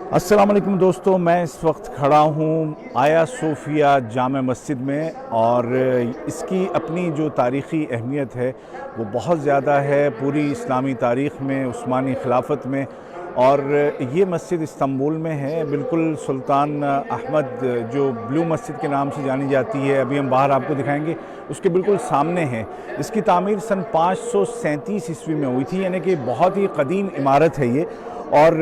अस्सलाम वालेकुम दोस्तों, मैं इस वक्त खड़ा हूँ आया सोफिया जामा मस्जिद में और इसकी अपनी जो तारीख़ी अहमियत है वो बहुत ज़्यादा है पूरी इस्लामी तारीख़ में, उस्मानी खिलाफत में। और ये मस्जिद इस्तांबुल में है, बिल्कुल सुल्तान अहमद जो ब्लू मस्जिद के नाम से जानी जाती है, अभी हम बाहर आपको दिखाएंगे, उसके बिल्कुल सामने है। इसकी तामीर सन 537 ईस्वी में हुई थी, यानी कि बहुत ही कदीम इमारत है ये। और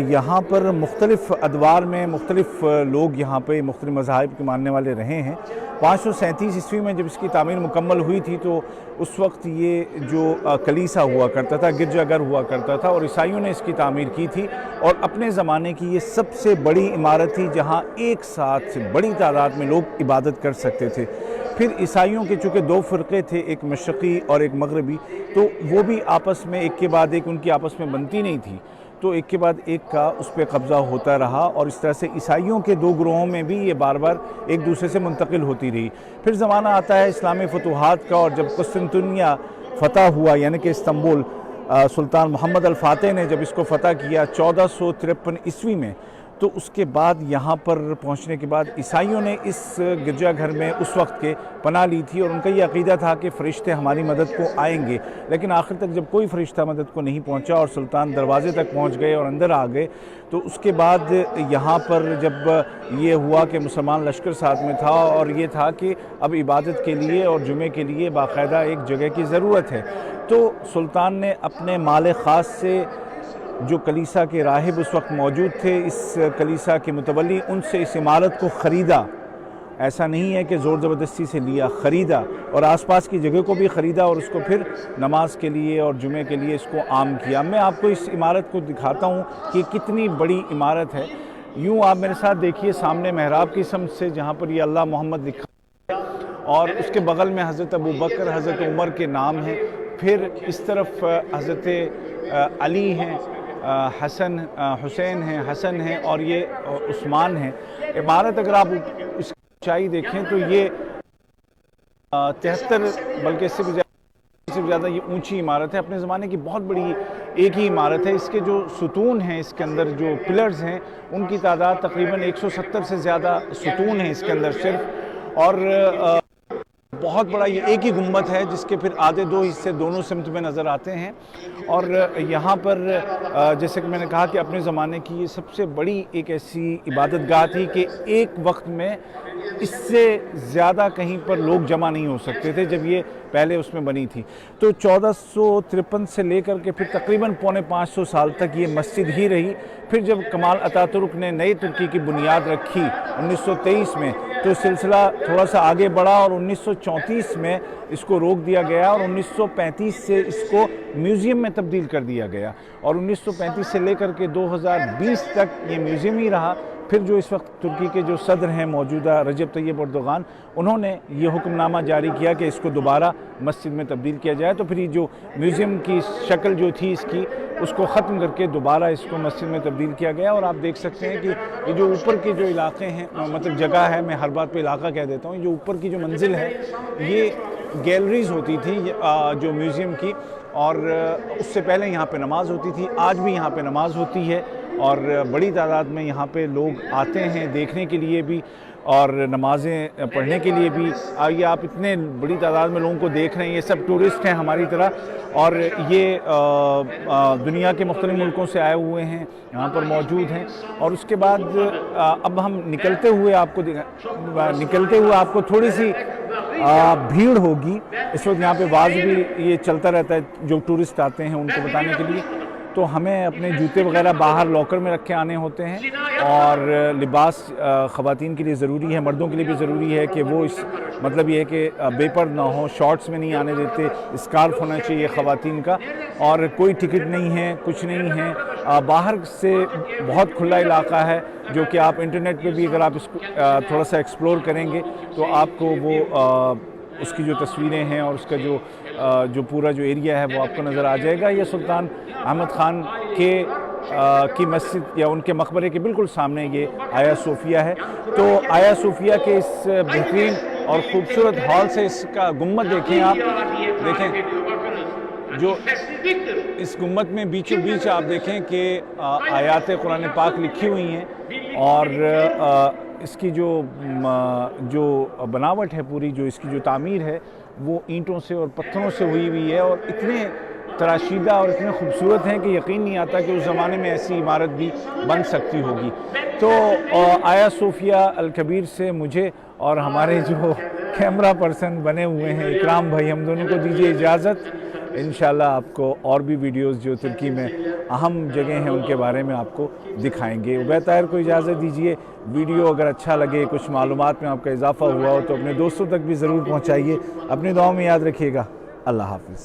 यहाँ पर मुख्तलिफ़ अदवार में मुख्तलिफ़ लोग यहाँ पे मुख्तलिफ़ मज़ाहिब के मानने वाले रहे हैं। 537 ईस्वी में जब इसकी तामीर मुकम्मल हुई थी तो उस वक्त ये जो कलीसा हुआ करता था, गिरजाघर हुआ करता था, और ईसाइयों ने इसकी तामीर की थी। और अपने ज़माने की ये सबसे बड़ी इमारत थी जहाँ एक साथ से बड़ी तादाद में लोग इबादत कर सकते थे। फिर ईसाइयों के चूँकि दो फ़िरक़े थे, एक मशरक़ी और एक मगरबी, तो वो भी आपस में एक के बाद एक उनकी आपस में बनती नहीं थी, तो एक के बाद एक का उस पर कब्ज़ा होता रहा। और इस तरह से ईसाइयों के दो ग्रोहों में भी ये बार बार एक दूसरे से मुंतकिल होती रही। फिर ज़माना आता है इस्लामी फतूहात का, और जब कुस्तुनतुनिया फ़तह हुआ, यानी कि इस्तांबुल, सुल्तान मोहम्मद अल फ़ातेह ने जब इसको फ़तह किया 1453 ईस्वी में, तो उसके बाद यहाँ पर पहुँचने के बाद ईसाइयों ने इस गिरजाघर में उस वक्त के पनाह ली थी। और उनका ये अक़ीदा था कि फ़रिश्ते हमारी मदद को आएंगे, लेकिन आखिर तक जब कोई फ़रिश्ता मदद को नहीं पहुँचा और सुल्तान दरवाज़े तक पहुँच गए और अंदर आ गए, तो उसके बाद यहाँ पर जब ये हुआ कि मुसलमान लश्कर साथ में था और ये था कि अब इबादत के लिए और जुमे के लिए बाकायदा एक जगह की ज़रूरत है, तो सुल्तान ने अपने माल ख़ास से जो कलीसा के राहिब उस वक्त मौजूद थे, इस कलीसा के मुतवल्ली, उनसे इस इमारत को ख़रीदा। ऐसा नहीं है कि ज़ोर ज़बरदस्ती से लिया, ख़रीदा, और आसपास की जगह को भी ख़रीदा और उसको फिर नमाज के लिए और जुमे के लिए इसको आम किया। मैं आपको इस इमारत को दिखाता हूँ कि कितनी बड़ी इमारत है। यूँ आप मेरे साथ देखिए, सामने महराब की समत से जहाँ पर ये अल्लाह मोहम्मद लिखा है, और उसके बग़ल में हज़रत अबू बकर, हज़रत उमर के नाम हैं। फिर इस तरफ हज़रत अली हैं, हसन हुसैन हैं, हसन हैं, और ये उस्मान हैं। इमारत अगर आप इसकी ऊंचाई देखें तो ये 73 बल्कि इससे भी ज़्यादा ये ऊंची इमारत है। अपने ज़माने की बहुत बड़ी एक ही इमारत है। इसके जो सुतून हैं, इसके अंदर जो पिलर्स हैं, उनकी तादाद तकरीबन 170 से ज़्यादा सुतून हैं इसके अंदर सिर्फ। और बहुत बड़ा ये एक ही गुम्बद है जिसके फिर आधे दो हिस्से दोनों सिमत में नज़र आते हैं। और यहाँ पर जैसे कि मैंने कहा कि अपने ज़माने की ये सबसे बड़ी एक ऐसी इबादत गाह थी कि एक वक्त में इससे ज़्यादा कहीं पर लोग जमा नहीं हो सकते थे जब ये पहले उसमें बनी थी। तो 1453 से लेकर के फिर तकरीबन पौने 500 साल तक ये मस्जिद ही रही। फिर जब कमाल अतातुर्क ने नई तुर्की की बुनियाद रखी 1923 में, तो सिलसिला थोड़ा सा आगे बढ़ा और 1934 में इसको रोक दिया गया और 1935 से इसको म्यूज़ियम में तब्दील कर दिया गया। और 1935 से लेकर के 2020 तक ये म्यूज़ियम ही रहा। फिर जो इस वक्त तुर्की के जो सदर हैं मौजूदा, रजब तैयब अर्दोगान, उन्होंने ये हुक्मनामा जारी किया कि इसको दोबारा मस्जिद में तब्दील किया जाए। तो फिर ये जो म्यूज़ियम की शक्ल जो थी इसकी, उसको ख़त्म करके दोबारा इसको मस्जिद में तब्दील किया गया। और आप देख सकते हैं कि ये जो ऊपर के जो इलाके हैं, मतलब जगह है, मैं हर बात पे इलाका कह देता हूँ, जो ऊपर की जो मंजिल है ये गैलरीज़ होती थी जो म्यूज़ियम की, और उससे पहले यहाँ पे नमाज़ होती थी। आज भी यहाँ पे नमाज़ होती है और बड़ी तादाद में यहाँ पे लोग आते हैं देखने के लिए भी और नमाज़ें पढ़ने के लिए भी। आइए, आप इतने बड़ी तादाद में लोगों को देख रहे हैं, ये सब टूरिस्ट हैं हमारी तरह, और ये दुनिया के मुख्तलिफ़ मुल्कों से आए हुए हैं, यहाँ पर मौजूद हैं। और उसके बाद अब हम निकलते हुए आपको थोड़ी सी भीड़ होगी। इस वक्त यहाँ पे वाज़ भी ये चलता रहता है जो टूरिस्ट आते हैं उनको बताने के लिए। तो हमें अपने जूते वगैरह बाहर लॉकर में रख के आने होते हैं। और लिबास ख़वातीन के लिए ज़रूरी है, मर्दों के लिए भी ज़रूरी है कि वो इस मतलब ये है कि बेपर्द ना हो, शॉर्ट्स में नहीं आने देते, स्कार्फ होना चाहिए ख़वातीन का, और कोई टिकट नहीं है, कुछ नहीं है। बाहर से बहुत खुला इलाका है, जो कि आप इंटरनेट पे भी अगर आप इसको थोड़ा सा एक्सप्लोर करेंगे तो आपको वो उसकी जो तस्वीरें हैं और उसका जो पूरा जो एरिया है वो आपको नज़र आ जाएगा। ये सुल्तान अहमद ख़ान की मस्जिद या उनके मकबरे के बिल्कुल सामने ये आया सोफिया है। तो आया सोफिया के इस बेहतरीन और ख़ूबसूरत हॉल से इसका गुम्बद देखें, आप देखें जो इस गुम्बद में बीचों बीच आप देखें कि आयात कुरान पाक लिखी हुई हैं और इसकी जो बनावट है पूरी, जो इसकी जो तामीर है वो ईंटों से और पत्थरों से हुई है और इतने तराशीदा और इतने खूबसूरत हैं कि यकीन नहीं आता कि उस ज़माने में ऐसी इमारत भी बन सकती होगी। तो आया सोफिया अल कबीर से मुझे और हमारे जो कैमरा पर्सन बने हुए हैं इकराम भाई, हम दोनों को दीजिए इजाज़त। इंशाल्लाह आपको और भी वीडियोस जो तुर्की में अहम जगह हैं उनके बारे में आपको दिखाएंगे। उबैद ताहिर को इजाज़त दीजिए। वीडियो अगर अच्छा लगे, कुछ मालूमात में आपका इजाफ़ा हुआ हो तो अपने दोस्तों तक भी ज़रूर पहुँचाइए। अपनी दुआओं में याद रखिएगा। अल्लाह हाफ़िज़।